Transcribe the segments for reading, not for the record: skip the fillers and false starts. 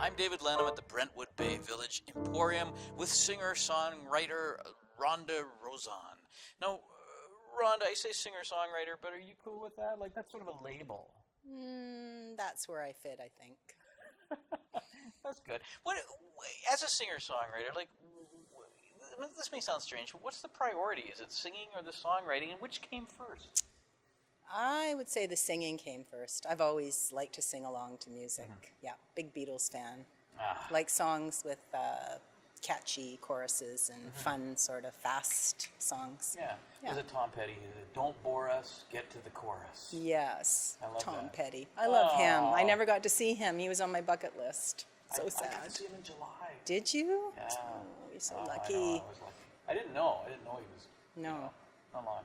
I'm David Lennam at the Brentwood Bay Village Emporium with singer-songwriter Ronda Rozon. Now, Ronda, I say singer-songwriter, but are you cool with that? Like, that's sort of a label. That's where I fit, I think. That's good. What, as a singer-songwriter, like, this may sound strange, but what's the priority? Is it singing or the songwriting, and which came first? I would say the singing came first. I've always liked to sing along to music. Yeah, big Beatles fan. Ah, Like songs with catchy choruses and fun, sort of fast songs. yeah. Yeah. Was it Tom Petty? Don't bore us, get to the chorus. Yes, I love Tom that. Petty. I love him. I Oh. never got to see him. He was on my bucket list. So I sad. got to see him in July. Did you? Yeah. Oh, you're so I know, lucky. I was lucky. I didn't know he was. No. Not long.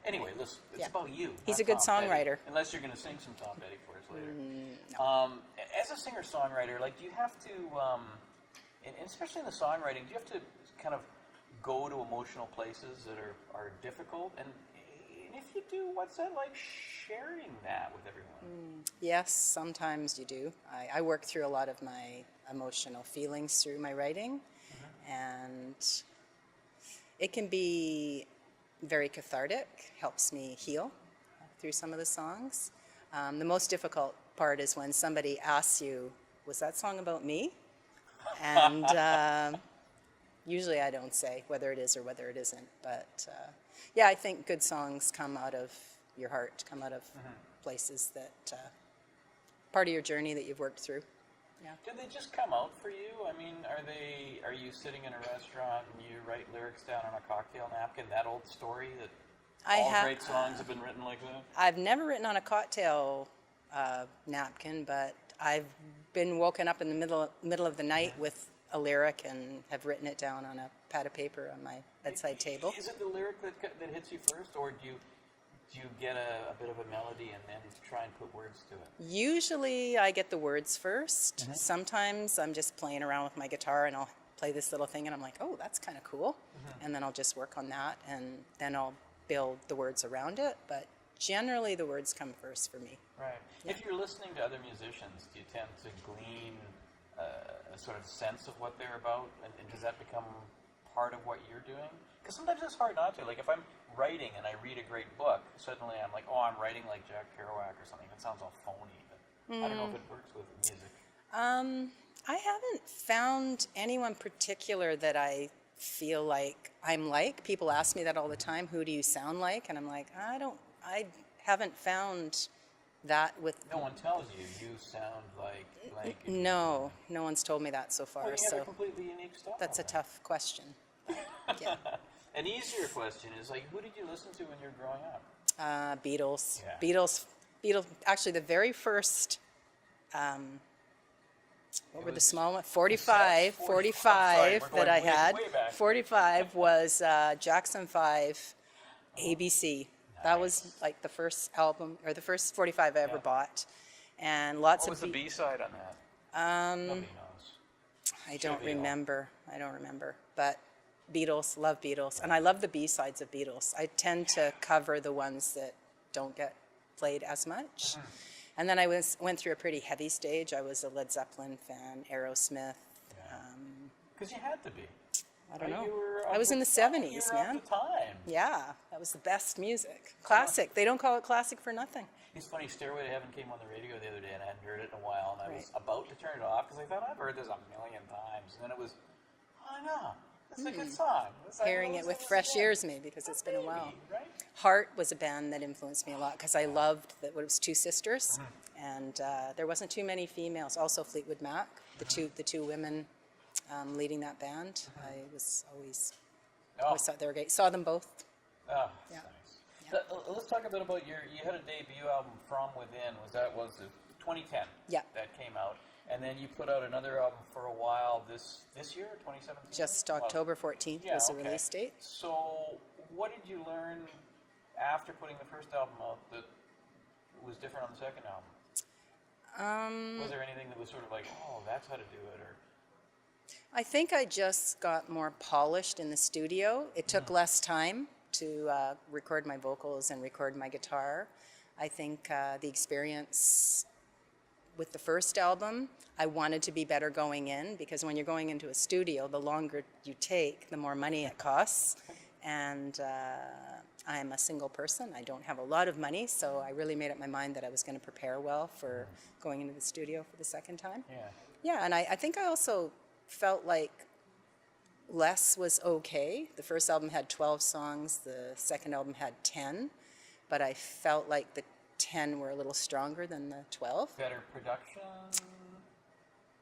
Anyway, listen, it's Yeah. about you. He's not a good Tom Petty, songwriter. unless you're going to sing some Tom Petty for us later. No. As a singer-songwriter, like, do you have to, and especially in the songwriting, do you have to kind of go to emotional places that are difficult? And if you do, what's that like sharing that with everyone? Yes, sometimes you do. I work through a lot of my emotional feelings through my writing, and it can be very cathartic, helps me heal through some of the songs. The most difficult part is when somebody asks you, was that song about me? And usually I don't say whether it is or whether it isn't, but yeah, I think good songs come out of your heart, come out of places that part of your journey that you've worked through. Yeah. Do they just come out for you? I mean, are you sitting in a restaurant and you write lyrics down on a cocktail napkin? That old story that all great songs have been written like that? I've never written on a cocktail napkin, but I've been woken up in the middle of the night with a lyric and have written it down on a pad of paper on my bedside table. Is it the lyric that hits you first, or do you get a bit of a melody and then try and put words to it? Usually I get the words first. Sometimes I'm just playing around with my guitar and I'll play this little thing and I'm like, oh, that's kind of cool. And then I'll just work on that and then I'll build the words around it. But generally the words come first for me. Right. Yeah. If you're listening to other musicians, do you tend to glean a sort of sense of what they're about? And does that become part of what you're doing? Because sometimes it's hard not to. Like, if I'm writing and I read a great book, suddenly I'm like, oh, I'm writing like Jack Kerouac or something. That sounds all phony, but I don't know if it works with music. I haven't found anyone particular that I feel like I'm like. People ask me that all the time, who do you sound like? And I'm like, I haven't found that with... No one tells you sound like... No one's told me that so far. Well, you have So a completely unique style. that's a tough question. Yeah. An easier question is, like, who did you listen to when you were growing up? Beatles. Yeah. Beatles. Actually, the very first... what were the small ones? 45 Sorry, that we're I going had. way back. 45 was Jackson 5, ABC. That was like the first album, or the first 45 I ever bought. And lots What of... was the B-side on that? Nobody knows. I don't Trivial. remember. But Beatles, love Beatles. And I love the B-sides of Beatles. I tend to cover the ones that don't get played as much. And then I went through a pretty heavy stage. I was a Led Zeppelin fan, Aerosmith. Because you had to be. I don't Right? know. You were I was in the 70s, you were man. Of the time. Yeah, that was the best music. Classic. They don't call it classic for nothing. It's funny, Stairway to Heaven came on the radio the other day, and I hadn't heard it in a while, and I was Right. about to turn it off, because I thought, I've heard this a million times. And then it was, oh no, this is a good song. Hearing it with fresh ears maybe, because it's been a while. Right? Heart was a band that influenced me a lot because I loved that it was two sisters, and there wasn't too many females. Also Fleetwood Mac, the two women leading that band. I was always thought they were great. Saw them both. Oh, Yeah. that's nice. Let's talk a bit about you had a debut album, From Within. Was it 2010? Yeah. That came out. And then you put out another album for a while this year, 2017? Just October 14th was the release date. So what did you learn after putting the first album out that was different on the second album? Was there anything that was sort of like, oh, that's how to do it? Or I think I just got more polished in the studio. It took less time to record my vocals and record my guitar. I think the experience with the first album, I wanted to be better going in, because when you're going into a studio, the longer you take, the more money it costs. And I'm a single person. I don't have a lot of money, so I really made up my mind that I was going to prepare well for going into the studio for the second time. Yeah. Yeah, and I think I also felt like less was okay. The first album had 12 songs, the second album had 10, but I felt like the 10 were a little stronger than the 12. Better production?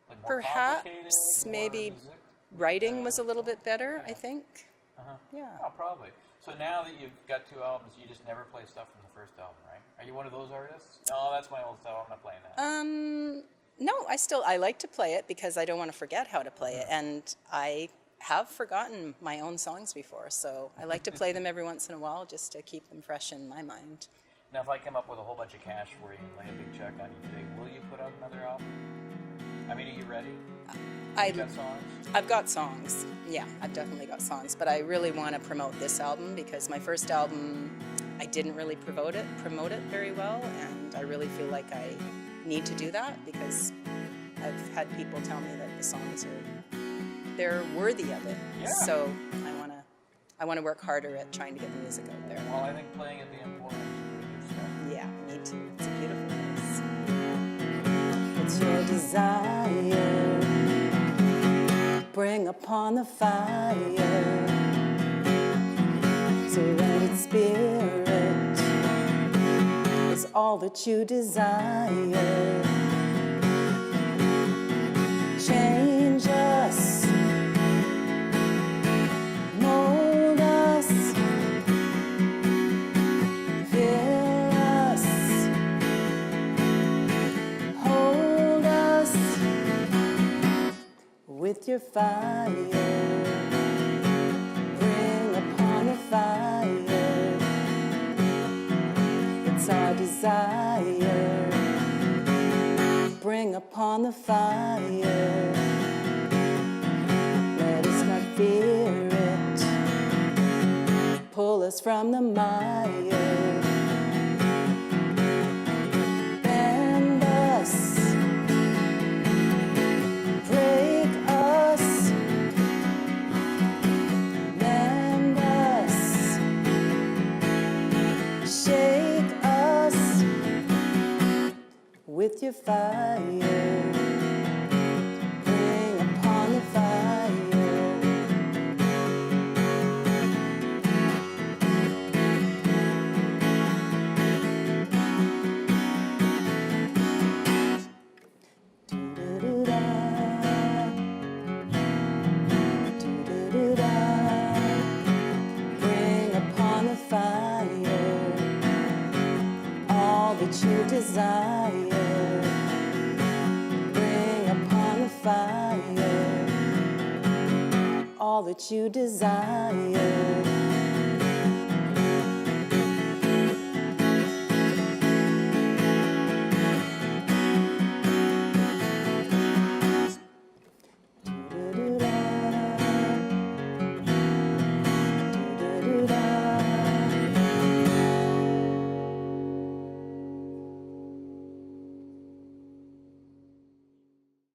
Like more Perhaps, complicated, more maybe music? writing was a little bit better, I think. Uh-huh. Yeah. Oh, probably. So now that you've got 2 albums, you just never play stuff from the first album, right? Are you one of those artists? No, that's my old stuff. I'm not playing that. No, I like to play it because I don't want to forget how to play it, and I have forgotten my own songs before, so I like to play them every once in a while just to keep them fresh in my mind. Now, if I come up with a whole bunch of cash for you and lay a big check on you today, will you put out another album? I mean, are you ready? You got songs? I've got songs. Yeah, I've definitely got songs, but I really want to promote this album because my first album, I didn't really promote it very well, and I really feel like I need to do that because I've had people tell me that the songs they're worthy of it. Yeah. So I want to work harder at trying to get the music out there. Well, I think playing at the Emporium is a pretty good start. Yeah, me too. It's a beautiful place. It's your desire, bring upon the fire, surrendered spirit is all that you desire. Change us, mold us, fill us, hold us with your fire. Bring upon the fire. It's our desire. Bring upon the fire. Let us not fear it. Pull us from the mire. Bend us. Break us. Mend us. Shake us with your fire. Bring upon the fire. Do-do-do-da. Do-do-do-da. Bring upon the fire all that you desire. Bring upon the fire all that you desire.